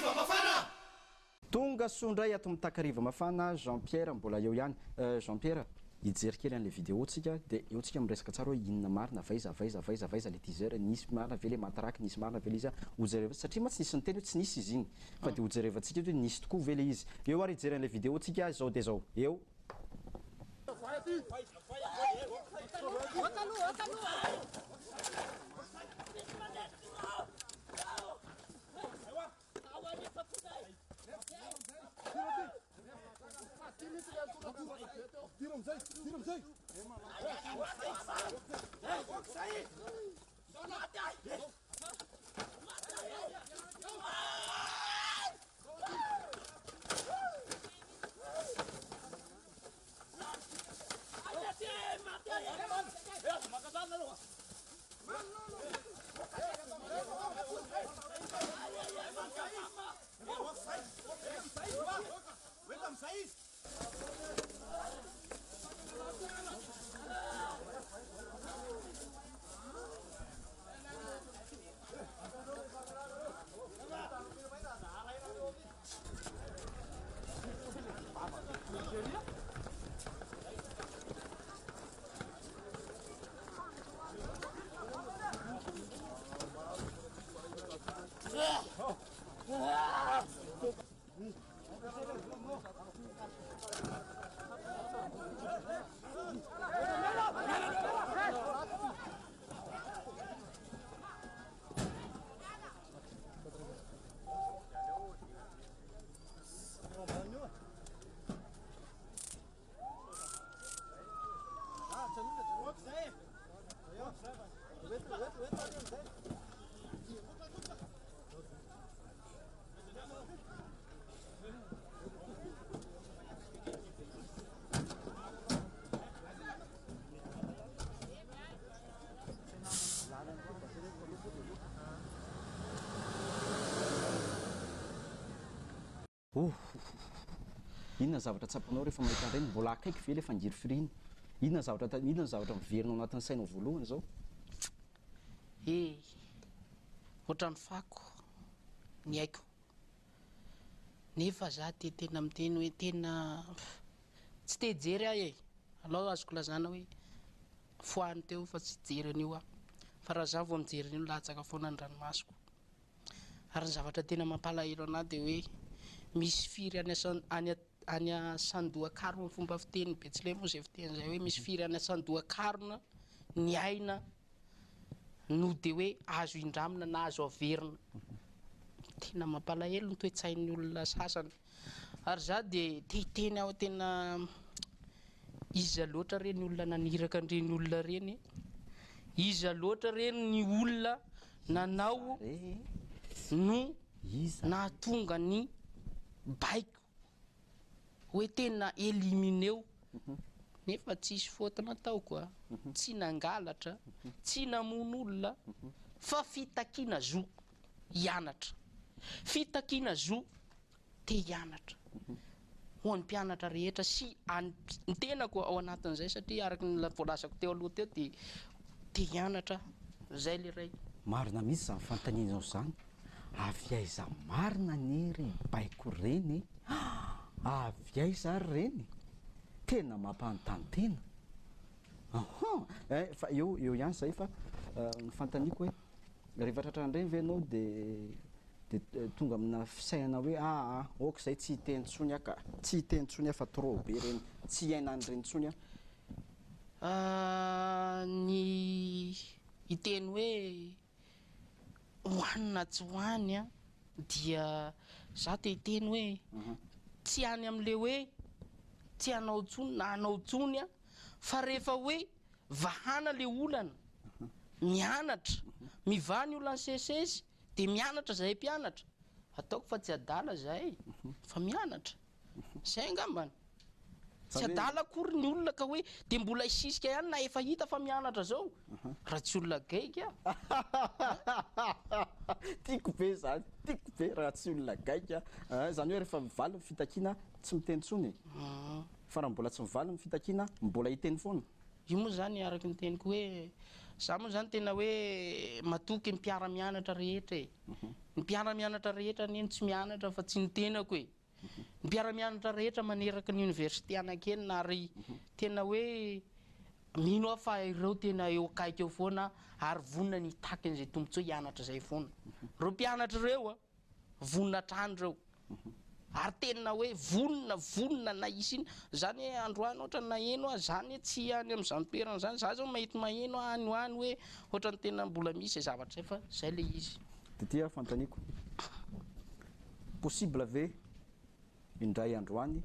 Takariva Mafana. Tonga sondray ato mitakariva mafana Jean-Pierre mbola eo ihany Jean-Pierre hijery kely an'le vidéo tsika de eo tsika miresaka tsara hoe inona marina vaiza le teaser nisy marina ve le mataraky nisy marina ve le izy hojereva satria tsy nisy niteny hoe tsy nisy izy igny fa de hojerevantsika hoe nisy tokoa ve le izy eo ary hijery an'le vidéo tsika zao de zao eo inona zavatra tsapanao rehefa mahita an'ireny mbola akaiky ve le fangiry firiny inona zavatra miverinao anatin'ny sainao voalohany zao ohatrany fako ny haiko nefa za te tena miteny hoe tena tsy te jery ahy aloha azoko lazana hoe foany teo fa tsy jery an'io aho fa raha za vao mijery an'io latsaka foana ny ranomasoko ary ny zavatra tena mampalahelo anahy de hoe misy firy any Sandoakarona fomba fiteny Betsilemo zay fiteny zay hoe misy firy any Sandoakarona ny aina no de hoe azo indramina na azo averina tena mampalahelo ny toe-tsain'ny olona sasany ary za de teny aho tena iza loatra reny ny olona naniraka andreny olona reny iza loatra reny ny olona nanao no nahatonga ny baiko hoe tena elimineo nefa tsisy faute nataoko tsy nangalatra tsy namono olona fa fitakiana zo hianatra fitakiana zo te hianatra ho an'ny mpianatra rehetra sy ny tenako ao anatin'izay satria araky ny voalazako teo aloha teo de te hianatra zay le ray marina mihitsy zany fanontanianao zany avy aiza marina nery baiko reny avy aiza reny tena mampanontany tena fa eo ihany zay fa ny fantaniako hoe rehefa tratran'ireny ve anao de tonga amina fisaina hoe ok zay tsy hiteny tsony aka tsy hiteny tsony afa trop be reny tsy iainan'ireny tsony ny hiteny hoe hoanina tsy hoany dia za te hiteny hoe tsy any am'le hoe tsy hanao tsony na hanao tsony fa rehefa hoe vahana le olana mianatra mivany olana sesesy de mianatra zay mpianatra ataoko fa tsy adala zay fa mianatra zay angambany tsy adala akory ny olona ka hoe de mbola isisika ihany na efa hita fa mianatra zao raha tsy olona gaika tiako be zany tiako be raha tsy olona gaika zany hoe rehefa mivaly fitakiana tsy miteny tsony fa raha mbola tsy mivaly ny fitakiana mbola hiteny foana io moa zany araky ny teniko hoe za moa zany tena hoe matoky mpiara-mianatra rehetra e. Ny mpiara-mianatra rehetra neny tsy mianatra fa tsy nitenako e. Ny mpiara-mianatra rehetra maneraka ny université anakenina ary tena hoe mino aho fa ireo tena eo akaiky eo foana ary vonina ny taky an'izay tombontsoa hianatra zay foana. Reo mpianatra ireo a vonina trano reo ary tena hoe vonina na isiny zany hoe androany ohatra naheno a zany tsy any amin'izany toerana zany za zao mahita maheno any hoe ohatra ny tena mbola misy zavatra zay fa zay le izy. De tia fantaniko possible ve indray androany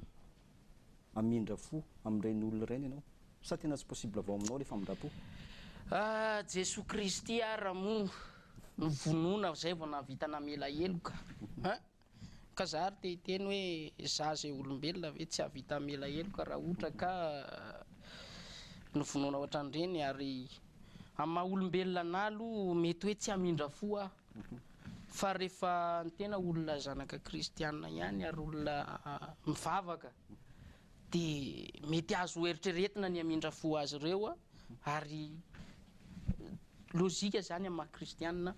amindra fo amin'ireny olona ireny ianao sa tena tsy possible avao aminao le famindrapo? Jesoa Kristy raha moa vonona zay vao navita namela eloka ka za ary te hiteny hoe za zay olombelona ve tsy havita amela eloka raha ohatra ka novonona ohatran'ireny ary amin'ny maha olombelona analo mety hoe tsy hamindra fo aho fa rehefa ny tena olona zanaka kristianina ihany ary olona mivavaka dia mety azo eritreretina ny hamindra fo azy ireo ary lôzika zany amin'ny maha kristianina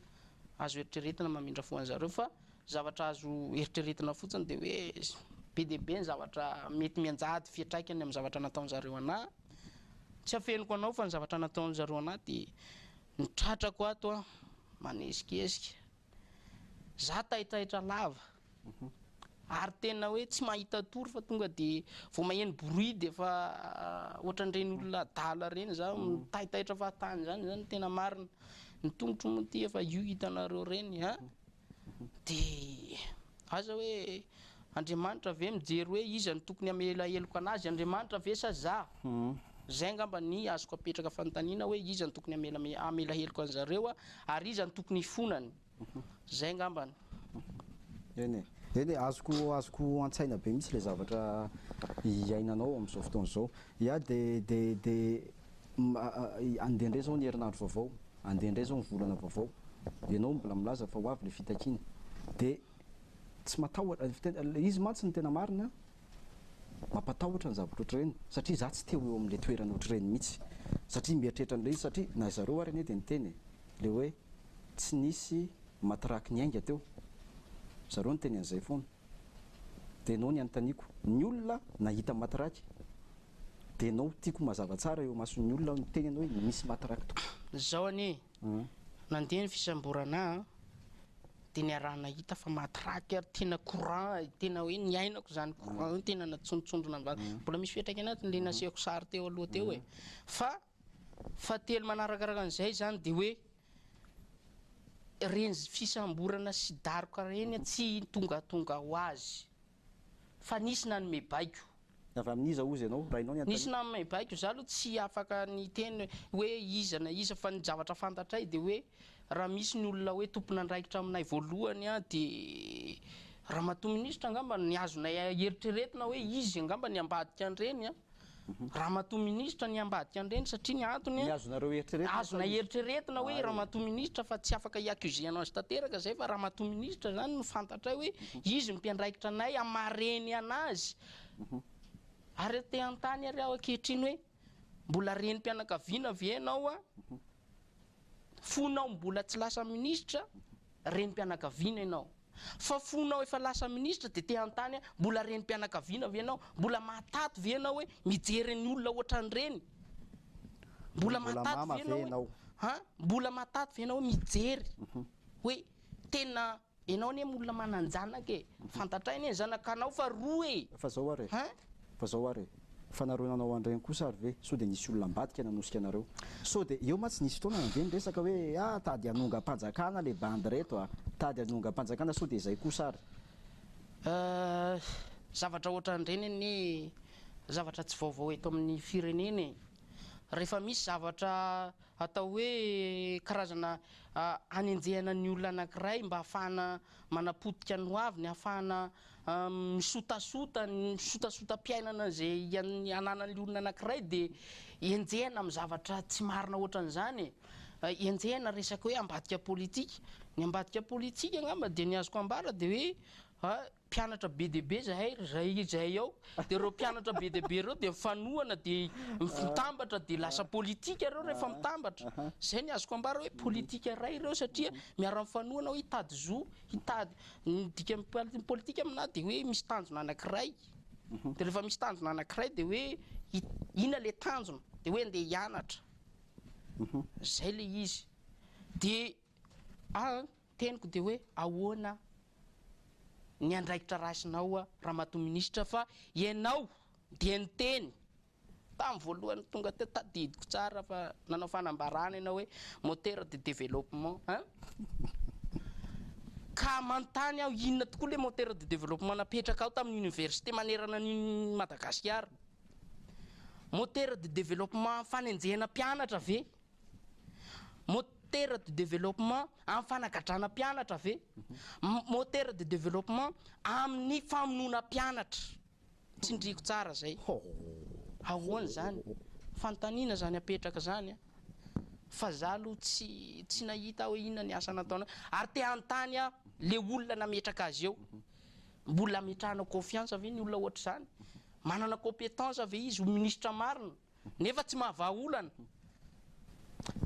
azo eritreretina mamindra fo an'zareo fa zavatra azo eritreretina fotsiny dia hoe be dia be ny zavatra mety mianjady fiantraikany amin'ny zavatra nataon'zareo anahy tsy hafeniko anao fa ny zavatra nataon'zareo anahy dia nitratrako ato manesikesika za tahitrahitra lava ary tena hoe tsy mahita tory fa tonga dia vao maheno bruit dia fa ohatran'ireny olona dala reny za mitahitahitra fahatany zany tena marina ny tongotro moa ty efa io hitanareo reny dia aza hoe Andriamanitra ve mijery hoe iza ny tokony hamela heloko anazy, Andriamanitra ve sa za? Zay ngamba ny azoko apetraka fanontaniana hoe iza ny tokony hamela heloko an'zareo ary iza ny tokony hifonany. Zay ngambany. Eny azoko antsaina be mihitsy le zavatra iainanao amin'izao fotoana izao. Ya de andeha zao ny herinandro vaovao, andeha zao ny volana vaovao. Ianao mbola milaza fa ho avy le fitakiana. De tsy matahotra izy mantsy ny tena marina mampatahotra ny zavatra ohatr'ireny satria za tsy teo eo amin'le toerana ohatr'ireny mihitsy satria mieritreritra an'ilay izy satria na zareo ary anie dia niteny le hoe tsy nisy mataraky ny aingana teo, zareo ny teny an'izay foana. Dia ianao ny anontaniako, ny olona nahita mataraky dia ianao tiako mazava tsara eo mason'ny olona miteny ianao hoe misy mataraky tokoa. Zao anie nandeha ny fisamborana dia niarahana hita fa mataraky ary tena courant, tena hoe ny ainako zany courant tena natsondratsondrona mbola misy fiatraika anatiny le nasehako sary teo aloha teo fa telo manarakaraka an'izay zany dia hoe reny fisamborana sy daroka reny tsy tongatonga ho azy fa nisy nanome baiko. Avy amin'iza ozy ianao raha ianao nisy nanome baiko za aloha tsy afaka ny teny hoe iza na iza fa ny zavatra fantatray dia hoe raha misy ny olona hoe tompona andraikitra aminay voalohany dia raha matoa minisitra angamba ny azonay eritreretina hoe izy angamba ny ambadika an'ireny raha matoa minisitra ny ambadika an'ireny satria ny antony azona eritreretina hoe raha matoa minisitra fa tsy afaka hiakuzenao azy tanteraka zay fa raha matoa minisitra zany no fantatray hoe izy mpiandraikitra anay amareny anazy ary te antany ary aho ankehitriny hoe mbola reny mpianakaviana ve ianao fonao mbola tsy lasa minisitra reny mpianakaviana ianao fa fonao efa lasa minisitra dia te antany mbola reny mpianakaviana ve ianao, mbola mahatato ve ianao hoe mijery ny olona ohatran'ireny, mbola mahatato ve ianao mbola mahatato ve ianao hoe mijery hoe tena ianao anie olona mananjanaka fantatray anie zanakanao fa roa fa zao ary fanaronanao andreny kosa ary ve so dia nisy olona ambadika nanosika anareo so dia eo ma tsy nisy fotoana ve ny resaka hoe tady hanonga-mpanjakana le bandy reto tady hanonga-mpanjakana so dia izay kosa ary zavatra ohatran'ireny ny zavatra tsy vaovao eto amin'ny fireneny rehefa misy zavatra atao hoe karazana hanenjehana ny olona anankiray mba hahafahana manapotika ny hoaviny, hahafahana misotasotam-piainana izay ananan'ny olona anankiray dia enjehana amin'ny zavatra tsy marina ohatran'izany enjehana resaka hoe ambadika politika. Ny ambadika politika angamba dia ny azoko ambara dia hoe mpianatra be deaibe zay ao de reo mpianatra be deaibe reo de mifanoana de mitambatra de lasa politika reo rehefa mitambatra zay ny azoko ambara hoe politika ray reo satria miara mifanoana hoe hitady zo hitady dika politika amina de hoe misy tanjona anankiray de rehefa misy tanjona anankiray de hoe ina le tanjona de hoe andeha hianatra zay le izy de teniko de hoe ahoana ny andraikitra rasinao raha mato ministra fa ianao de niteny tamin'ny voalohany tonga te tadidiko tsara fa nanao fanambarana ianao hoe moteur de développement ka manontany aho inona tokoa le moteur de développement napetraka ao tamin'ny université manerana ny Madagasikara moteur de développement fanenjehana mpianatra ve moteur de développement amin'ny fanagadrana mpianatra ve moteur de développement amin'ny famonoana mpianatra tsindriko tsara zay ahoana zany fantaniana zany apetraka zany fa za aloha tsy nahita hoe inona ny asa nataona ary te hanontany le olona nametraka azy eo mbola ametrahana confiance ve ny olona ohatr' zany manana compétence ve izy ho ministra marina nefa tsy mahavaolana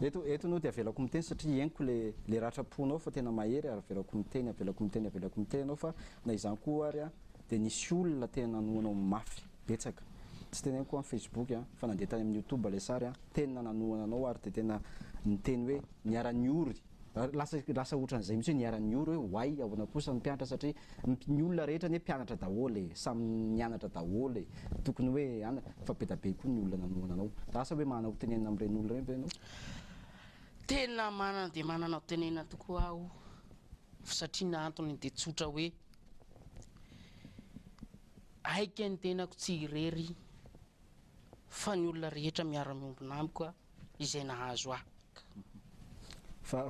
eto no de avelako miteny satria ieniko le ratraponao fa tena mahery ary avelako miteny anao fa na izany koa ary de nisy olona tena nanoanao mafy betsaka tsy tena koa amin'ny Facebook fa nandeha tany amin'ny YouTube le sary tena nanoana anao ary de tena niteny hoe niara-ny ory lasa ohatran'izay mihitsy hoe niara-ny ory hoe hoay ahoana kosa ny mpianatra satria ny olona rehetra ny mpianatra daholo samy nianatra daholo tokony hoe fa be da be koa ny olona nanoana anao lasa hoe manana ho tenenina amin'ireny olona reny ve ianao tena manana de manana ho tenenina tokoa aho satria ny antony de tsotra hoe aika ny tenako tsy irery fa ny olona rehetra miara-miombona amiko izay nahazo ahy fa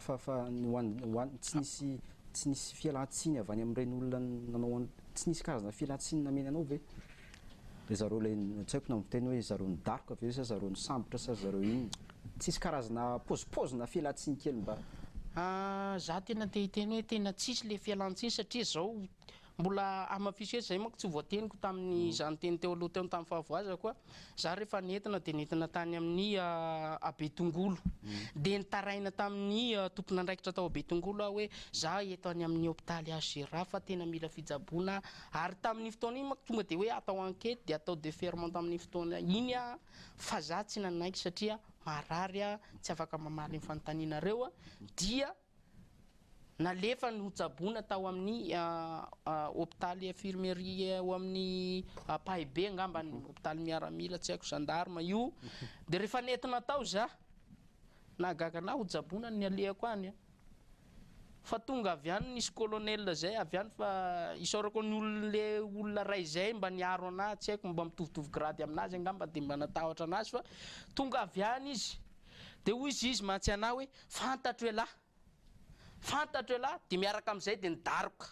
tsy nisy fialan-tsiny avy any amin'ireny olona nanao tsy nisy karazana fialan-tsiny nameny anao ve le zareo le tsy haiko na miteny hoe zareo ny daroka ve sa zareo ny sambotra sa zareo inona tsisy karazana pozipozina fialan-tsiny kely mba za tena te hiteny hoe tena tsisy le fialan-tsiny satria zao mbola amafisy zay manko tsy voateniko tamin'ny zany teny teo aloha teo tamin'ny fahavoazako koa za rehefa nentina de nentina tany amin'ny Abetongolo de nitaraina tamin'ny tompon'andraikitra tao Abetongolo aho hoe za eto any amin'ny hôpitaly Agera fa tena mila fijaboana ary tamin'ny fotoana iny manko tonga de hoe atao enquête de atao déferment tamin'ny fotoana iny fa za tsy nanaiky satria marary tsy afaka mamaly ny fanontanianareo dia nalefa ny hotsaboana tao amin'ny hôpitaly infirmerie ao amin'ny Pahibe angamba ny hôpitaly miaramila tsy haiko gendarme io de rehefa nentina tao za nahagagana hotsaboana ny alehako any fa tonga avy any nisy colonel zay avy any fa isaorako ny olona ray zay mba niaro anazy tsy haiko mba mitovitovy grady aminazy angamba de mba natahotra anazy fa tonga avy any izy de hoy izy mahatsy anahy hoe fantatro elahy de miaraka amin'izay de nidaroka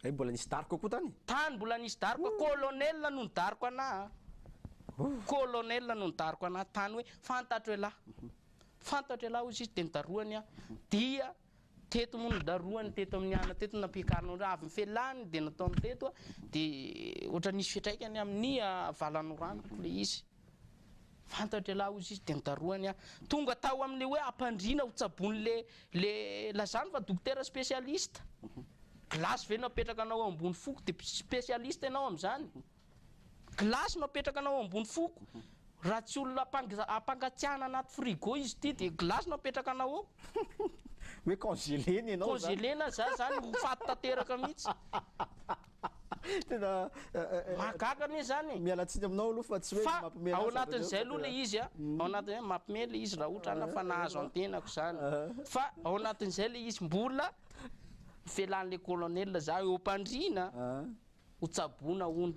mbola nisy daroka koa tany mbola nisy daroka colonel no nidaroko anahy colonel no nidaroko anahy tany hoe fantatro elahy hozy izy de nidaroany dia teto moa nidaroany teto amin'ny ana teto nampiakarina avy mifelany de nataony teto de ohatra nisy fitraikany amin'ny valanorano le izy fantatra elahy hozy izy de nidaroany tonga tao amin'le hoe ampandrina ho tsabony le lazany fa dokotera spécialiste glasy ve napetraka anao ambony foko de spécialiste ianao amin'izany glasy napetraka anao ambony foko raha tsy olona ampangatsiahana anaty frigo izy ty de glasy napetraka anao ao hoe congeleny ianao congelena zany ho faty tanteraka mihitsy tena mahagagany zany mialatsiny aminao aloha fa tsy hoe mampimela ao anatin'izay aloha le izy ao anatin'izay mampimela le izy raha ohatra ana fa nahazo antenako zany fa ao anatin'izay le izy mbola felan'le colonel za eo ampandrina ho tsaboana hony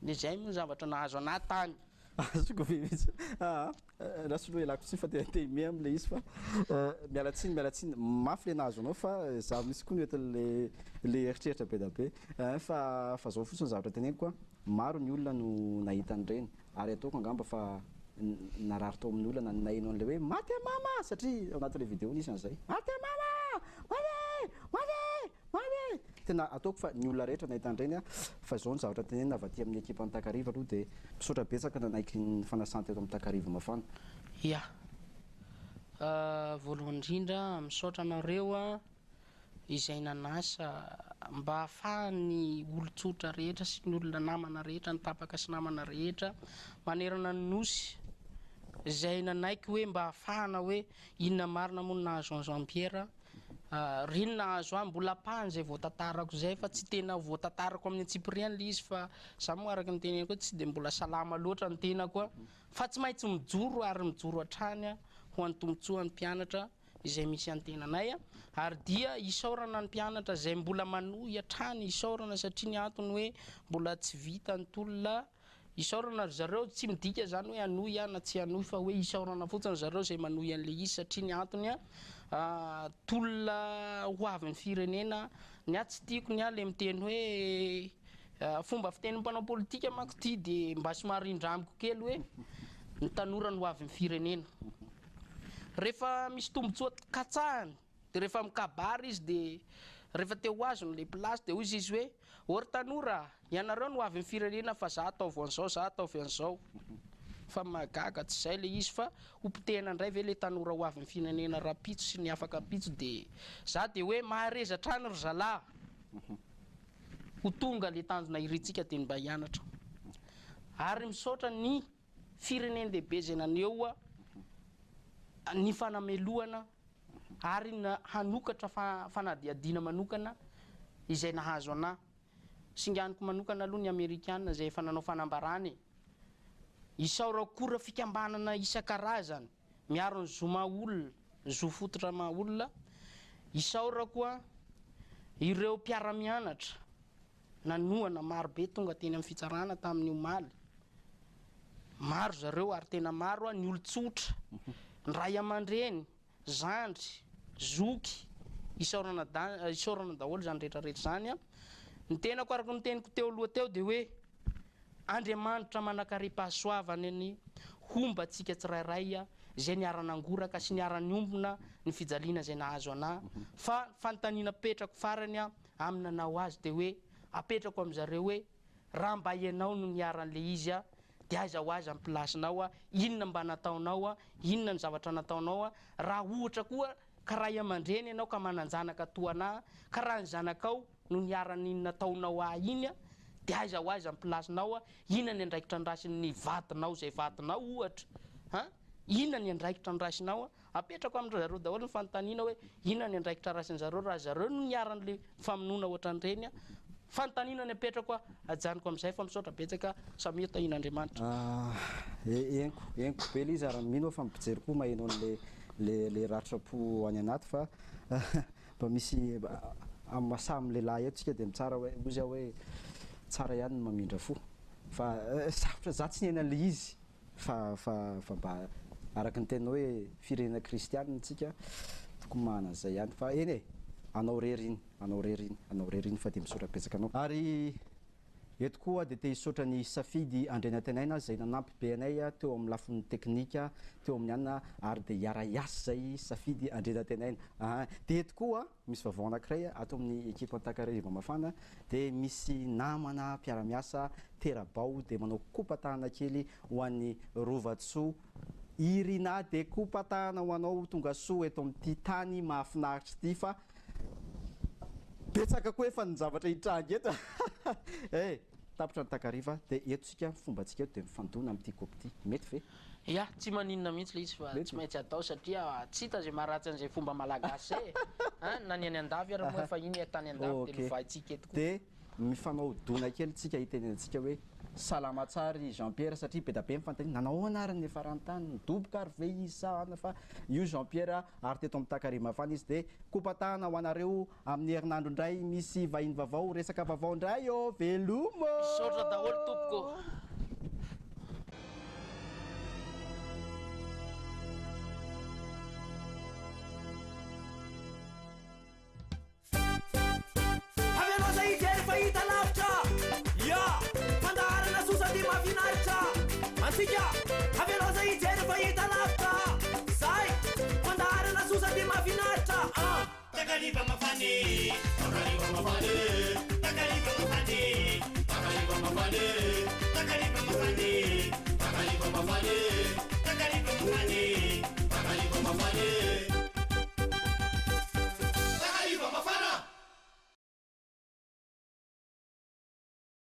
le zay moa zavatra nahazo anahy tany azoko ve mihitsy raha loha elako tsy fa te ime am'le izy fa mialatsiny mafy le nahazo anao fa za misy koa noetin'le eritreritra be da be fa zao fotsiny zavatra teneniko koa maro ny olona no nahita an'ireny ary ataoko angamba fa narary tao amin'ny olona nainao an'le hoe maty mama satria ao anatin'le vidéo nisy an'izay maty mama tena ataoko fa ny olona rehetra nahitandreny fa zao ny zavatra tenenina avy aty amin'ny ekipa Antakariva aloha dia misaotra betsaka nanaiky ny fanasana teto amin'ny Takariva mafana. Ya voalohany indrindra misaotra anareo izay nanasa mba ahafahany olon-tsotra rehetra sy ny olona namana rehetra ny tapaka sy namana rehetra manerana ny nosy izay nanaiky hoe mba ahafahana hoe inona marina moa nahazo Jean-Pierre reny nahazo ahy mbola pahany zay voatantarako zay fa tsy tena voatantarako amin'ny Antsipiriany le izy fa za moa araka ny tenenako tsy dia mbola salama loatra ny tenako fa tsy maintsy mijoro ary mijoro hatrany ho an'ny tombotsoa ny mpianatra izay misy antenanay ary dia isaorana ny mpianatra zay mbola manohy hatrany isaorana satria ny antony hoe mbola tsy vita ny tolona isaorana zareo tsy midika zany hoe anohy na tsy anohy fa hoe isaorana fotsiny zareo zay manohy an'le izy satria ny antony tolona ho avy ny firenena ny tsy tiako ny le miteny hoe fomba fitenin'ny mpanao politika manko ty dia mba somary indramiko kely hoe ny tanora no ho avy ny firenena rehefa misy tombotsoa katsahany dia rehefa mikabary izy dia rehefa teo azo n'le plasy dia hoy izy hoe ory tanora ianareo no avy ny firenena fa za ataovy an'izao za ataovy an'izao fa magaga tsy izay le izy fa hompitena indray ve le tanora ho avy ny firenena rapitso sy ny afaka pitso dia za dia hoe mahareza trany ry zalahy ho tonga le tanjona iritsika dia mba hianatra ary misaotra ny firenen'lehibe zay naneo ny fanamelohana ary hanokatra fanadiadiana manokana izay nahazo anahy singaniko manokana aloha ny Amerikana zay efa nanao fanambarany isaora kora fikambanana isan-karazany miaro ny zoma olona zo fototra ma olona isaora koa ireo mpiara-mianatra nanohana marobe tonga teny amin'ny fitsarana tamin'ny omaly maro zareo ary tena maro ny olon-tsotra ny ray aman-dreny zandry zoky isaorana daholo zany rehetrarehetra zany ny tenako araka ny teniko teo aloha teo dia hoe Andriamanitra manakaripahasoavany ny hombantsika tsirairay zay niaranangoraka sy niarany ombona ny fijaliana zay nahazo anahy fa fanontaniana petrako farany amin'ny nanao azy dia hoe apetrako amin'zareo hoe raha mba ianao no niaran'le izy dia aiza ho azy amin'ny plasinao inona mba nataonao inona ny zavatra nataonao raha ohatra koa ka ray aman-dreny ianao ka mananjanaka toanahy ka raha ny zanakao no niarany nataonao iny dia aiza ho azy amin'ny plasinao inona ny andraikitra andrasin'ny vatinao zay vatinao ohatra inona ny andraikitra andrasinao apetrako amin'zareo daholo ny fanontaniana hoe inona ny andraikitra rasin'zareo raha zareo no niaran'le famonoana ohatran'ireny fanontaniana ny apetrako ajaniko amin'izay fa misaotra betsaka samy tahin'Andriamanitra enko be le izy ary mino fa mipijery koa mahainao le ratrapo any anaty fa mba misy amasam'ny lehilahy eto dia mitsara hoe ozy hoe tsara ihany ny mamindra fo fa sarotra za tsy niaina le izy fa mba araka ny tena hoe firenena kristianina tsika tokony mahana zay ihany fa eny anao reriny fa dia misaotra betsaka anao ary eto koa dia te hisaotra ny safidy andrena tenaina zay nanampy be anay teo amin'ny lafin'ny teknika teo amin'ny anina ary dia hiara-iasy zay safidy andrena tenaina dia eto koa misy vavao anankiray atao amin'ny ekipa Antakariva mafana dia misy namana mpiara-miasa terabao dia manao kopatahana kely ho an'ny Rovatsoa Irina dia kopatahana ho anao tonga soa eto amin'ity tany mahafinaritra ity fa betsaka koa efa ny zavatra hitranga eto tapitra ny Takariva dia etotsika fombantsika eto dia mifandona amin'ity kopy ity mety ve ya tsy maninona mihitsy le izy fa tsy maintsy atao satria tsy hita zay maharatsy an'izay fomba malagasy na ny any andavy ary moa efa iny tany andavy dia lovahintsika eto koa dia mifanao dona kely tsika hitenenantsika hoe salama tsary Jean-Pierre satria be da be mifantaniana nanao anarany efa ranontany nidoboka ary ve izy sa fa io Jean-Pierre ary teto amin'ny Takariva mafana izy dia kopatahana ho anareo amin'ny herinandro indray misy vahiny vavao resaka vavao indray velomo misaotra daholo tompoko Antika, avelosa ijery fa hita lavitra zay mandaharana sosa dia mahafinaritra Takariva mafany